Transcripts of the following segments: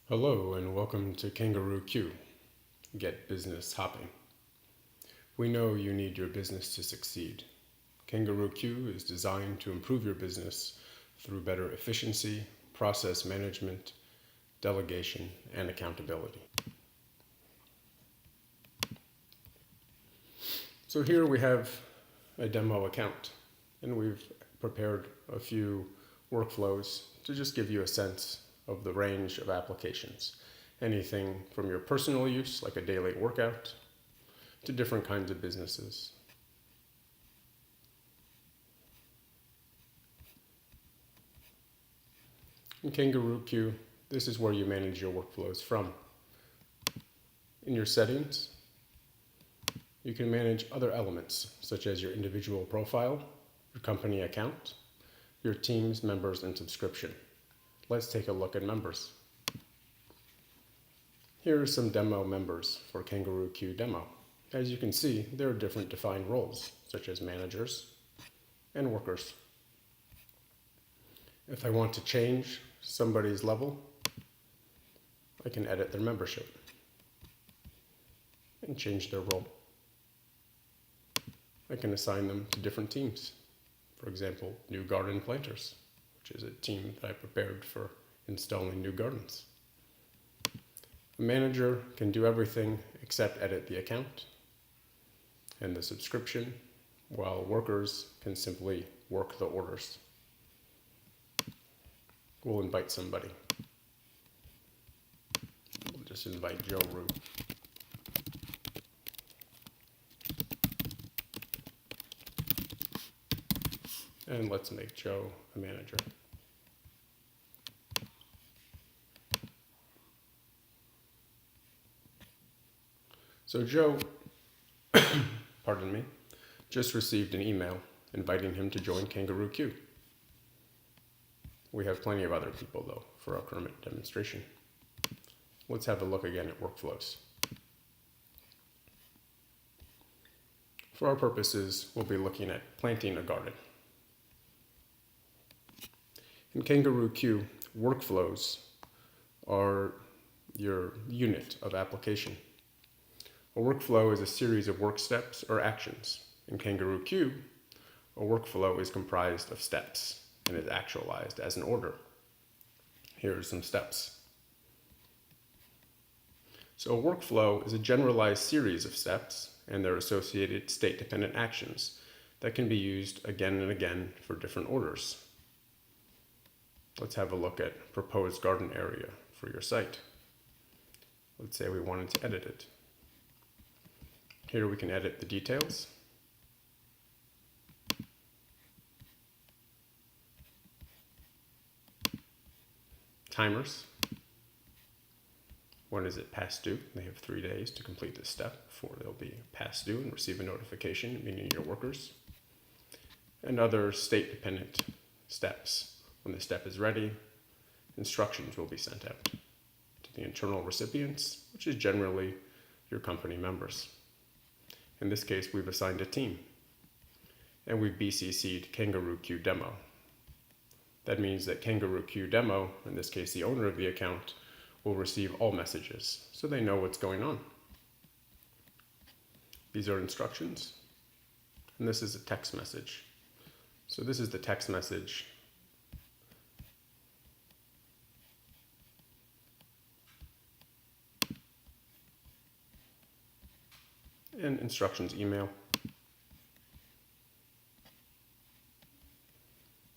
Hello and welcome to Kangaroo Q, Get Business Hopping. We know you need your business to succeed. Kangaroo Q is designed to improve your business through better efficiency, process management, delegation, and accountability. So here we have a demo account, and we've prepared a few workflows to just give you a sense of the range of applications. Anything from your personal use, like a daily workout, to different kinds of businesses. In Kangaroo Q, this is where you manage your workflows from. In your settings, you can manage other elements, such as your individual profile, your company account, your teams, members, and subscription. Let's take a look at members. Here are some demo members for Kangaroo Q demo. As you can see, there are different defined roles, such as managers and workers. If I want to change somebody's level, I can edit their membership and change their role. I can assign them to different teams. For example, new garden planters, which is a team that I prepared for installing new gardens. A manager can do everything except edit the account and the subscription, while workers can simply work the orders. We'll invite somebody. We'll just invite Joe Rue. And let's make Joe a manager. So Joe, pardon me, just received an email inviting him to join Kangaroo Q. We have plenty of other people, though, for our current demonstration. Let's have a look again at workflows. For our purposes, we'll be looking at planting a garden. In Kangaroo Q, workflows are your unit of application. A workflow is a series of work steps or actions. In Kangaroo Q, a workflow is comprised of steps and is actualized as an order. Here are some steps. So a workflow is a generalized series of steps and their associated state-dependent actions that can be used again and again for different orders. Let's have a look at proposed garden area for your site. Let's say we wanted to edit it. Here we can edit the details. Timers. When is it past due? They have 3 days to complete this step before they'll be past due and receive a notification, meaning your workers. And other state-dependent steps. When the step is ready, instructions will be sent out to the internal recipients, which is generally your company members. In this case, we've assigned a team, and we've BCC'd Kangaroo Q Demo. That means that Kangaroo Q Demo, in this case the owner of the account, will receive all messages, so they know what's going on. These are instructions, and this is a text message. So this is the text message. And instructions email.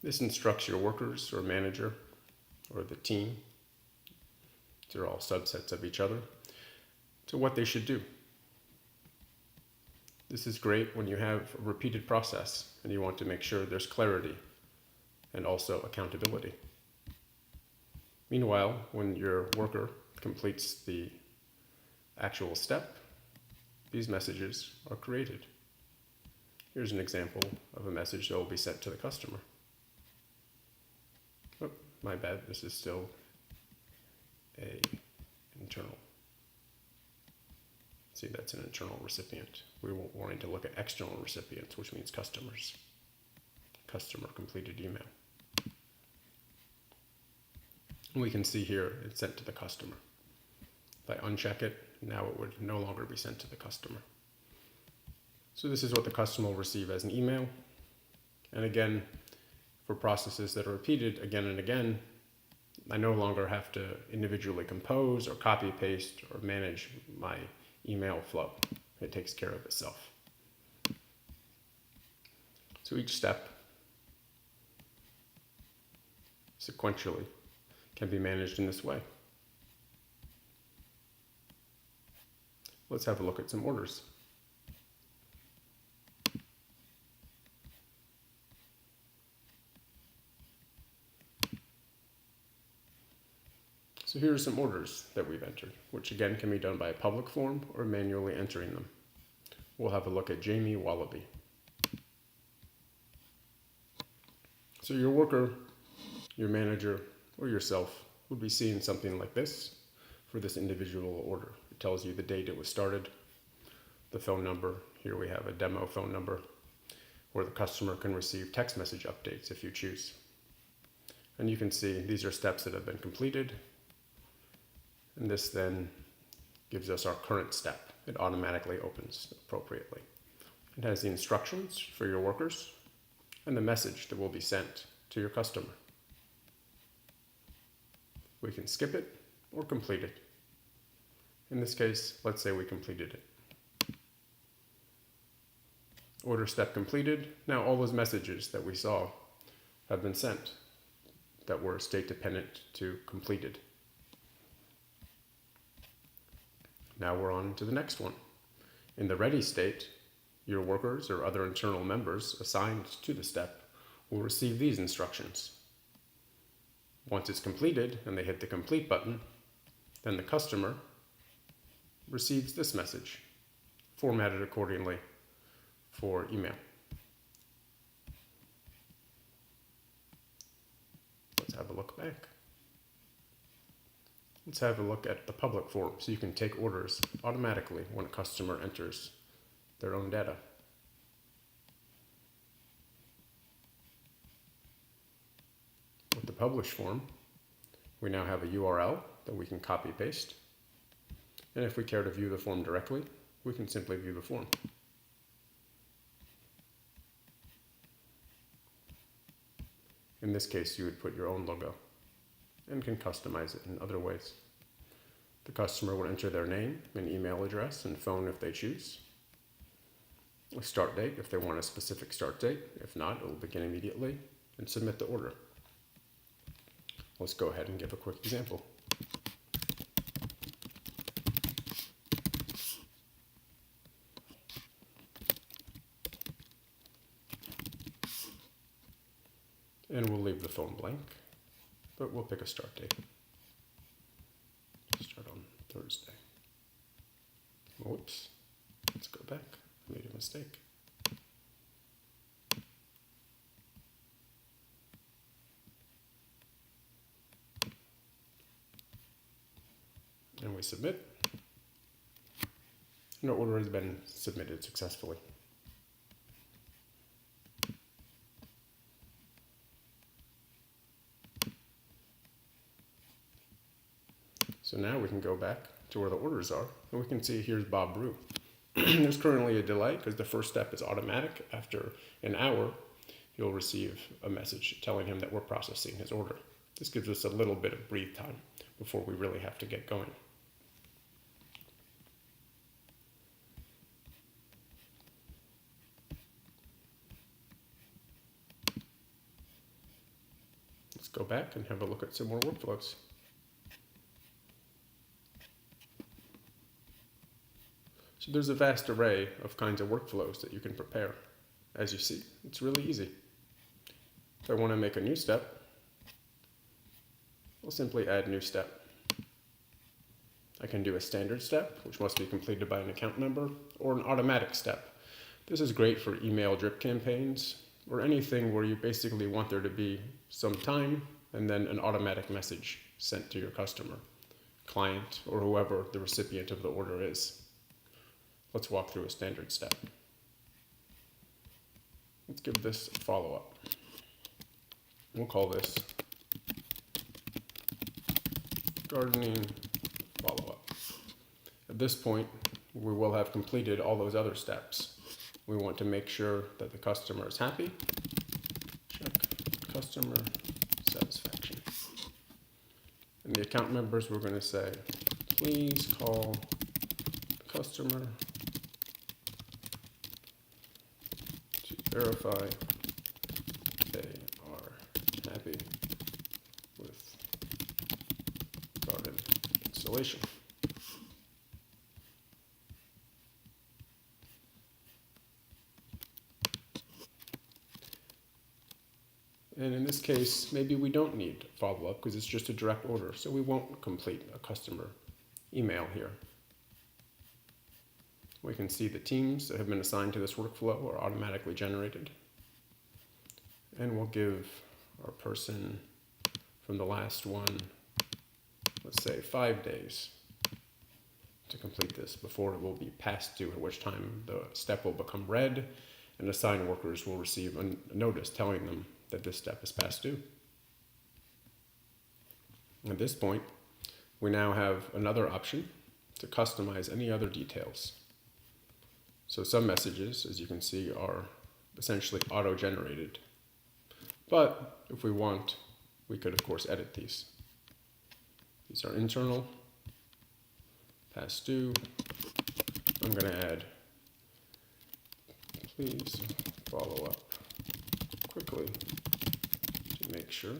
This instructs your workers or manager or the team, they're all subsets of each other, to what they should do. This is great when you have a repeated process and you want to make sure there's clarity and also accountability. Meanwhile, when your worker completes the actual step, these messages are created. Here's an example of a message that will be sent to the customer. Oh, my bad, this is still an internal. See, that's an internal recipient. We were wanting to look at external recipients, which means customers. Customer completed email. We can see here it's sent to the customer. If I uncheck it, now it would no longer be sent to the customer. So this is what the customer will receive as an email. And again, for processes that are repeated again and again, I no longer have to individually compose or copy paste or manage my email flow. It takes care of itself. So each step sequentially can be managed in this way. Let's have a look at some orders. So here are some orders that we've entered, which again can be done by a public form or manually entering them. We'll have a look at Jamie Wallaby. So your worker, your manager, or yourself would be seeing something like this for this individual order. It tells you the date it was started, the phone number. Here we have a demo phone number where the customer can receive text message updates if you choose. And you can see these are steps that have been completed. And this then gives us our current step. It automatically opens appropriately. It has the instructions for your workers and the message that will be sent to your customer. We can skip it or complete it. In this case, let's say we completed it. Order step completed. Now all those messages that we saw have been sent that were state dependent to completed. Now we're on to the next one. In the ready state, your workers or other internal members assigned to the step will receive these instructions. Once it's completed and they hit the complete button, then the customer receives this message, formatted accordingly for email. Let's have a look back. Let's have a look at the public form so you can take orders automatically when a customer enters their own data. With the publish form, we now have a URL that we can copy paste. And if we care to view the form directly, we can simply view the form. In this case, you would put your own logo and can customize it in other ways. The customer will enter their name and email address and phone if they choose. A start date if they want a specific start date. If not, it will begin immediately, and submit the order. Let's go ahead and give a quick example. And we'll leave the phone blank, but we'll pick a start date. Start on Thursday. Whoops. Let's go back. I made a mistake. And we submit. And our order has been submitted successfully. So now we can go back to where the orders are, and we can see here's Bob Brew. There's currently a delay because the first step is automatic. After an hour, you'll receive a message telling him that we're processing his order. This gives us a little bit of breathe time before we really have to get going. Let's go back and have a look at some more workflows. So there's a vast array of kinds of workflows that you can prepare. As you see, it's really easy. If I want to make a new step, I'll simply add new step. I can do a standard step, which must be completed by an account member, or an automatic step. This is great for email drip campaigns, or anything where you basically want there to be some time and then an automatic message sent to your customer, client, or whoever the recipient of the order is. Let's walk through a standard step. Let's give this a follow-up. We'll call this gardening follow-up. At this point, we will have completed all those other steps. We want to make sure that the customer is happy. Check customer satisfaction. And the account members, we're going to say, please call the customer to verify they are happy with garden installation. And in this case, maybe we don't need follow-up because it's just a direct order, so we won't complete a customer email here. We can see the teams that have been assigned to this workflow are automatically generated. And we'll give our person from the last one, let's say 5 days to complete this before it will be past due, at which time the step will become red and assigned workers will receive a notice telling them that this step is past due. At this point, we now have another option to customize any other details. So some messages, as you can see, are essentially auto-generated. But if we want, we could of course edit these. These are internal, past due. I'm going to add, please follow up quickly to make sure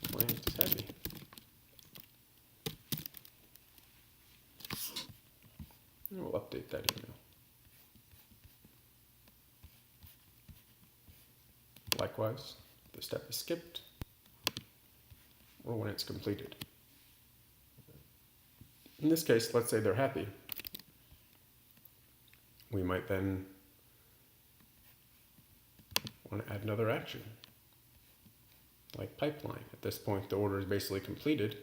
the client is happy. And we'll update that email. Likewise, the step is skipped or when it's completed. In this case, let's say they're happy. We might then want to add another action, like pipeline. At this point, the order is basically completed,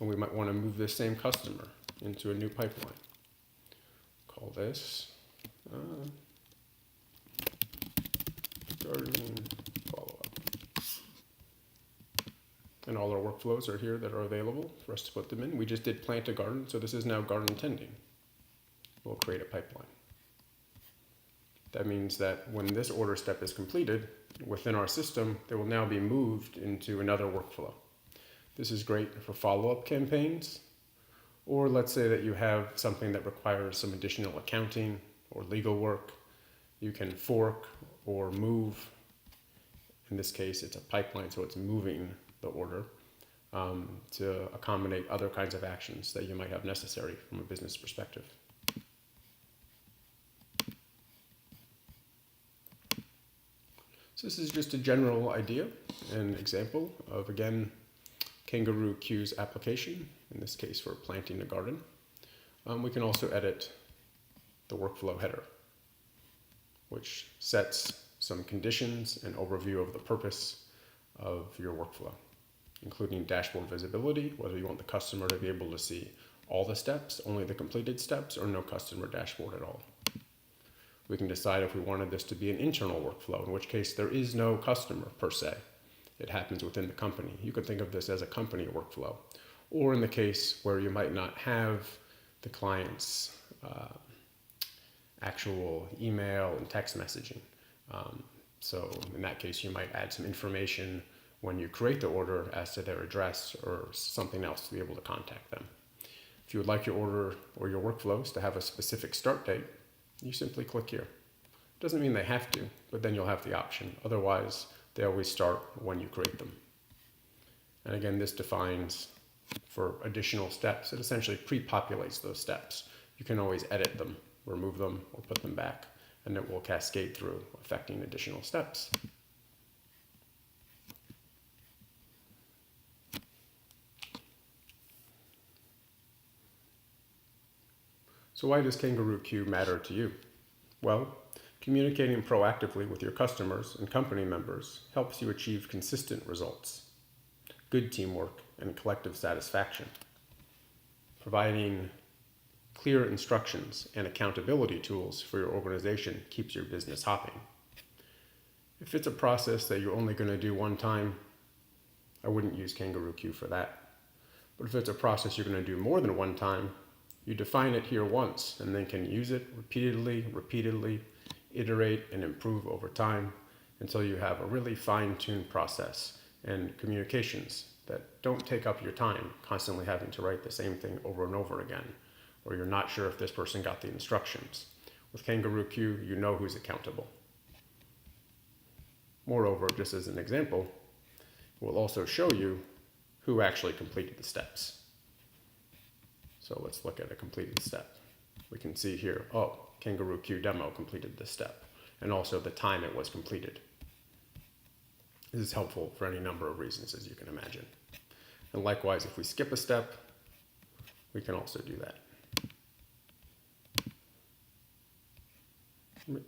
and we might want to move this same customer into a new pipeline. Call this gardening follow-up. And all our workflows are here that are available for us to put them in. We just did plant a garden, so this is now garden tending. We'll create a pipeline. That means that when this order step is completed, within our system, they will now be moved into another workflow. This is great for follow-up campaigns, or let's say that you have something that requires some additional accounting or legal work. You can fork or move. In this case, it's a pipeline, so it's moving the order to accommodate other kinds of actions that you might have necessary from a business perspective. So this is just a general idea, an example of, again, Kangaroo Q's application, in this case for planting a garden. We can also edit the workflow header, which sets some conditions and overview of the purpose of your workflow, including dashboard visibility, whether you want the customer to be able to see all the steps, only the completed steps, or no customer dashboard at all. We can decide if we wanted this to be an internal workflow, in which case there is no customer per se. It happens within the company. You could think of this as a company workflow. Or in the case where you might not have the client's actual email and text messaging. So in that case, you might add some information when you create the order as to their address or something else to be able to contact them. If you would like your order or your workflows to have a specific start date, you simply click here. Doesn't mean they have to, but then you'll have the option. Otherwise, they always start when you create them. And again, this defines for additional steps. It essentially pre-populates those steps. You can always edit them, remove them, or put them back, and it will cascade through, affecting additional steps. So why does Kangaroo Q matter to you? Well, communicating proactively with your customers and company members helps you achieve consistent results, good teamwork, and collective satisfaction. Providing clear instructions and accountability tools for your organization keeps your business hopping. If it's a process that you're only going to do one time, I wouldn't use Kangaroo Q for that. But if it's a process you're going to do more than one time, you define it here once and then can use it repeatedly, iterate and improve over time until you have a really fine-tuned process and communications that don't take up your time constantly having to write the same thing over and over again, or you're not sure if this person got the instructions. With Kangaroo Q, you know who's accountable. Moreover, just as an example, it will also show you who actually completed the steps. So let's look at a completed step. We can see here, oh, Kangaroo Q demo completed this step, and also the time it was completed. This is helpful for any number of reasons, as you can imagine. And likewise, if we skip a step, we can also do that.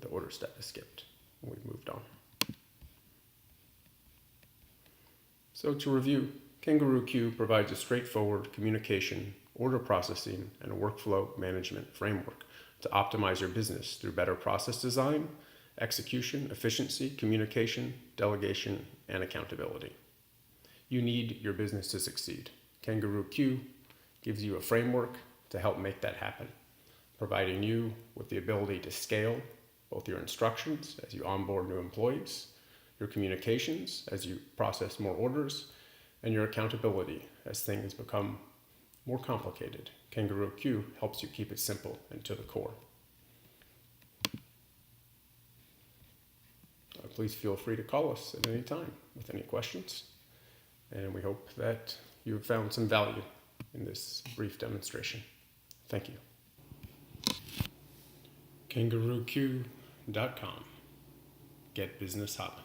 The order step is skipped, and we've moved on. So to review, Kangaroo Q provides a straightforward communication, order processing, and workflow management framework to optimize your business through better process design, execution, efficiency, communication, delegation, and accountability. You need your business to succeed. Kangaroo Q gives you a framework to help make that happen, providing you with the ability to scale both your instructions as you onboard new employees, your communications as you process more orders, and your accountability as things become more complicated. Kangaroo Q helps you keep it simple and to the core. Please feel free to call us at any time with any questions. And we hope that you have found some value in this brief demonstration. Thank you. KangarooQ.com. Get business hopping.